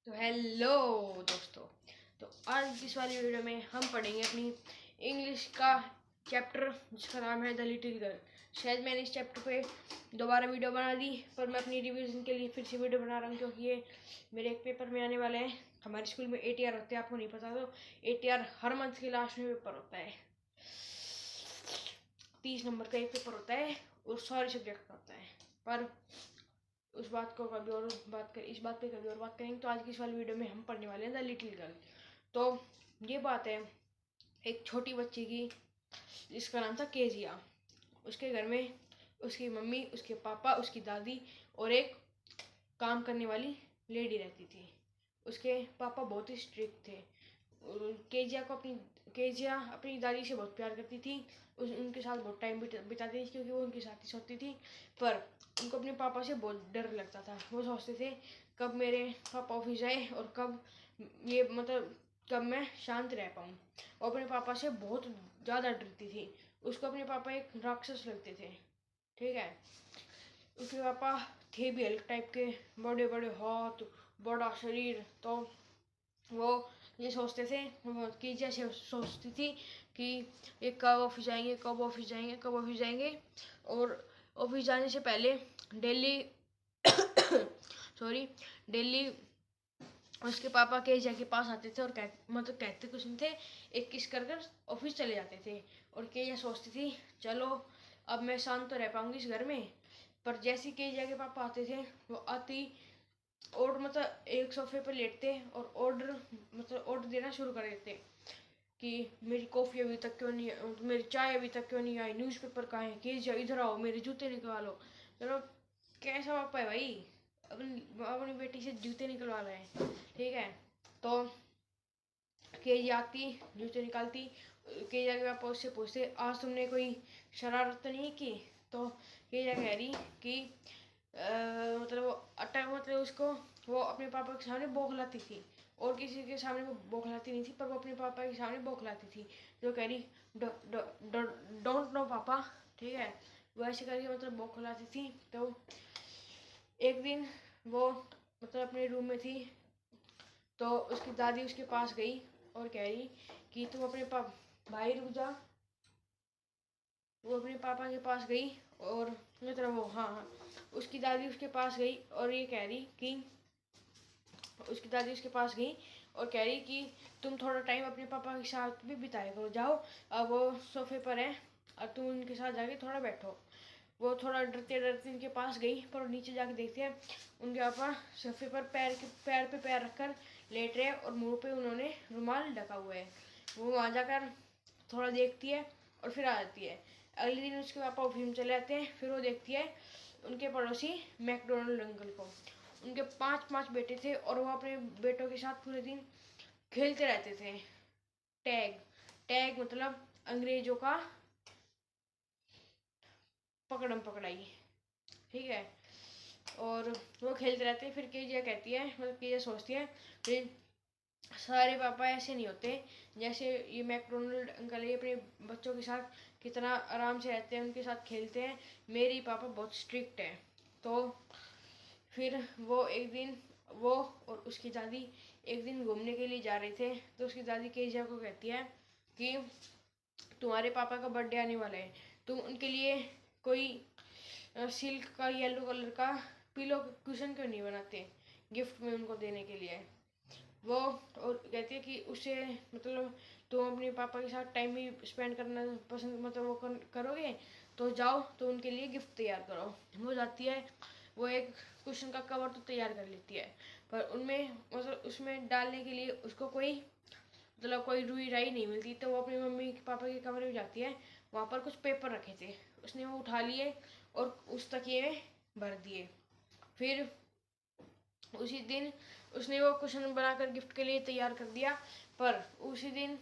तो हेलो दोस्तों। तो आज की इस वाली वीडियो में हम पढ़ेंगे अपनी इंग्लिश का चैप्टर जिसका नाम है द लिटिल गर्ल। शायद मैंने इस चैप्टर पे दोबारा वीडियो बना दी, पर मैं अपनी रिवीजन के लिए फिर से वीडियो बना रहा हूँ क्योंकि ये मेरे एक पेपर में आने वाले हैं। हमारे स्कूल में ATR होते हैं, आपको नहीं पता तो ATR हर मंथ के लास्ट में पेपर होता है। 30 नंबर का एक पेपर होता है और सारे सब्जेक्ट का होता है। पर उस बात को कभी और बात कर इस बात पे कभी और बात करेंगे। तो आज की इस वाली वीडियो में हम पढ़ने वाले हैं द लिटिल गर्ल। तो ये बात है एक छोटी बच्ची की जिसका नाम था केजिया। उसके घर में उसकी मम्मी, उसके पापा, उसकी दादी और एक काम करने वाली लेडी रहती थी। उसके पापा बहुत ही स्ट्रिक्ट थे। केजिया अपनी दादी से बहुत प्यार करती थी। उनके साथ बहुत टाइम बिताती थी क्योंकि वो उनके साथ ही सोती थी। पर उनको अपने पापा से बहुत डर लगता था। वो सोचते थे कब मेरे पापा ऑफिस जाए और कब मैं शांत रह पाऊँ। वो अपने पापा से बहुत ज़्यादा डरती थी। उसको अपने पापा एक राक्षस लगते थे। ठीक है, उसके पापा थे भी हल्क टाइप के, बड़े बड़े हाथ, बड़ा शरीर। तो वो ये सोचते थे कि जैसे सोचती थी कि ये कब ऑफिस जाएंगे, कब ऑफिस जाएंगे, कब ऑफिस जाएंगे। और ऑफिस जाने से पहले डेली सॉरी डेली उसके पापा केजिया के पास आते थे और कहते कुछ नहीं थे, एक किस कर कर ऑफिस चले जाते थे। और केजिया सोचती थी चलो अब मैं शांत तो रह पाऊंगी इस घर में। पर जैसे केजिया के पापा आते थे वो आती और एक सोफे पर लेटते और ऑर्डर देना शुरू कर देते कि मेरी कॉफ़ी अभी तक क्यों नहीं, मेरी चाय अभी तक क्यों नहीं आई, न्यूज़पेपर कहाँ है, केजिया इधर आओ, मेरे जूते निकालो। चलो कैसा पापा है भाई, अपनी बेटी से जूते निकलवा रहे हैं। ठीक है, तो केजिया आती, जूते निकालती। केजिया के पापा उससे पूछते आज तुमने कोई शरारत तो नहीं की। तो केजिया कह रही कि वो अटक उसको वो अपने पापा के सामने बौखलाती थी और किसी के सामने वो बौखलाती नहीं थी, पर वो अपने पापा के सामने बौखलाती थी। जो कह रही डोंट नो पापा। ठीक है, वो ऐसे करके बौखलाती थी। तो एक दिन वो अपने रूम में थी तो उसकी दादी उसके पास गई और कह रही कि तुम अपने भाई रुक जा। वो अपने पापा के पास गई और हाँ, उसकी दादी उसके पास गई और ये कह रही कि उसकी दादी उसके पास गई और कह रही कि तुम थोड़ा टाइम अपने पापा के साथ भी बिताया करो, जाओ अब वो सोफे पर है और तुम उनके साथ जाके थोड़ा बैठो। वो थोड़ा डरते डरते उनके पास गई, पर नीचे जाके देखते हैं उनके पापा सोफे पर पैर पे पैर रखकर लेट रहे और मुंह पे उन्होंने रुमाल ढका हुआ है। वो वहाँ जाकर थोड़ा देखती है और फिर आ जाती है। अगले दिन उसके पापा ऑफिस में चले जाते हैं। फिर वो देखती है उनके पड़ोसी मैकडोनल्ड अंकल को। उनके 5 बेटे थे और वो अपने बेटों के साथ पूरे दिन खेलते रहते थे। टैग टैग अंग्रेजों का पकड़म पकड़ाई। ठीक है, और वो खेलते रहते हैं। फिर केजिया कहती है, केजिया सोचती है फिर सारे पापा ऐसे नहीं होते जैसे ये मैकडोनल्ड अंकल है, अपने बच्चों के साथ कितना आराम से रहते हैं, उनके साथ खेलते हैं। मेरे पापा बहुत स्ट्रिक्ट है। तो फिर वो और उसकी दादी एक दिन घूमने के लिए जा रहे थे। तो उसकी दादी केजिया को कहती है कि तुम्हारे पापा का बर्थडे आने वाला है, तुम उनके लिए कोई सिल्क का येलो कलर का पिलो कुशन क्यों नहीं बनाते गिफ्ट में उनको देने के लिए। वो और कहती है कि उसे तुम अपने पापा के साथ टाइम भी स्पेंड करना पसंद करोगे तो जाओ तो उनके लिए गिफ्ट तैयार करो। वो जाती है, वो एक कुशन का कवर तो तैयार कर लेती है, पर उनमें उसमें डालने के लिए उसको कोई रुई राई नहीं मिलती। तो वो अपनी मम्मी पापा के कमरे में जाती है, वहाँ पर कुछ पेपर रखे थे, उसने वो उठा लिए और उस तकिए में भर दिए। फिर उसी दिन उसने वो कुशन बनाकर गिफ्ट के लिए तैयार कर दिया। पर उसी दिन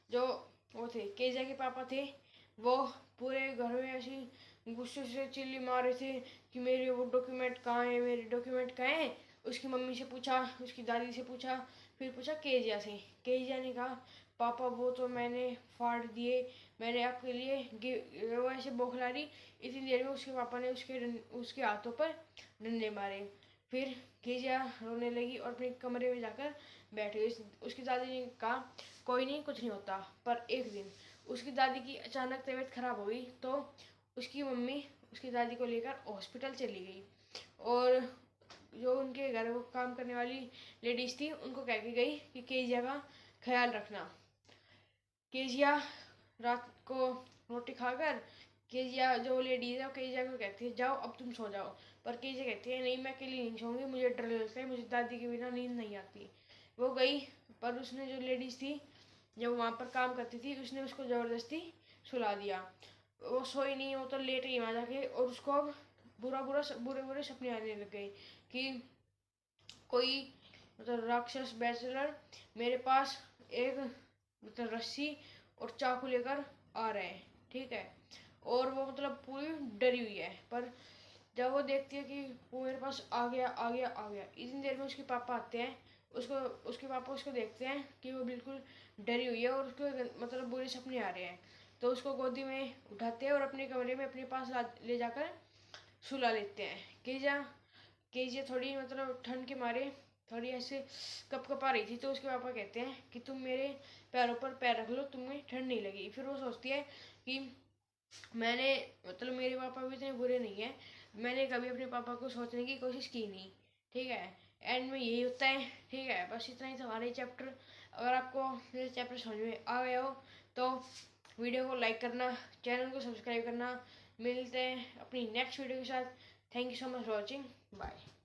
जो वो थे केजिया के पापा थे, वो पूरे घर में ऐसी गुस्से से चिल्ली मार रहे थे कि मेरे वो डॉक्यूमेंट कहाँ हैं, मेरे डॉक्यूमेंट कहाँ हैं। उसकी मम्मी से पूछा, उसकी दादी से पूछा, फिर पूछा केजिया से। केजिया ने कहा पापा वो तो मैंने फाड़ दिए, मैंने आपके लिए वो ऐसे बौखला रही। इतनी देर में उसके पापा ने उसके हाथों पर डंडे मारे। फिर कीजिया रोने लगी और अपने कमरे में जाकर बैठ गई। उसकी दादी ने कहा कोई नहीं, कुछ नहीं होता। पर एक दिन उसकी दादी की अचानक तबीयत खराब हो गई, तो उसकी मम्मी उसकी दादी को लेकर हॉस्पिटल चली गई। और जो उनके घर वो काम करने वाली लेडीज थी उनको कह के गई कि केजिया का ख्याल रखना। केजिया रात को रोटी खाकर, केजिया जो लेडीज है वो केजिया को कहती है जाओ अब तुम सो जाओ। पर केजिया कहती है नहीं, मैं अकेली नहीं सोऊंगी, मुझे डर लगता है, मुझे दादी के बिना नींद नहीं आती। वो गई, पर उसने जो लेडीज थी जब वहाँ पर काम करती थी उसने उसको ज़बरदस्ती सुला दिया। वो सोई नहीं, वो तो लेट गई वहाँ जाके। और उसको अब बुरे बुरे सपने आने लग गए कि कोई राक्षस बैचलर मेरे पास एक रस्सी और चाकू लेकर आ रहे हैं, ठीक है। और वो पूरी डरी हुई है। पर जब वो देखती है कि वो मेरे पास आ गया आ गया आ गया, इतनी देर में उसके पापा आते हैं। उसको उसके पापा उसको देखते हैं कि वो बिल्कुल डरी हुई है और उसको बुरे सपने आ रहे हैं। तो उसको गोदी में उठाते हैं और अपने कमरे में अपने पास ले जाकर सुला लेते हैं। केजिया थोड़ी ठंड के मारे थोड़ी ऐसे कपकपा रही थी। तो उसके पापा कहते हैं कि तुम मेरे पैरों पर पैर रख लो, तुम्हें ठंड नहीं लगी। फिर वो सोचती है कि मैंने मेरे पापा भी इतने बुरे नहीं है, मैंने कभी अपने पापा को सोचने की कोशिश की नहीं, ठीक है। एंड में यही होता है, ठीक है। बस इतना ही था हमारे चैप्टर। अगर आपको ये चैप्टर समझ में आ गया हो तो वीडियो को लाइक करना, चैनल को सब्सक्राइब करना। मिलते हैं अपनी नेक्स्ट वीडियो के साथ। Thank you so much for watching, bye.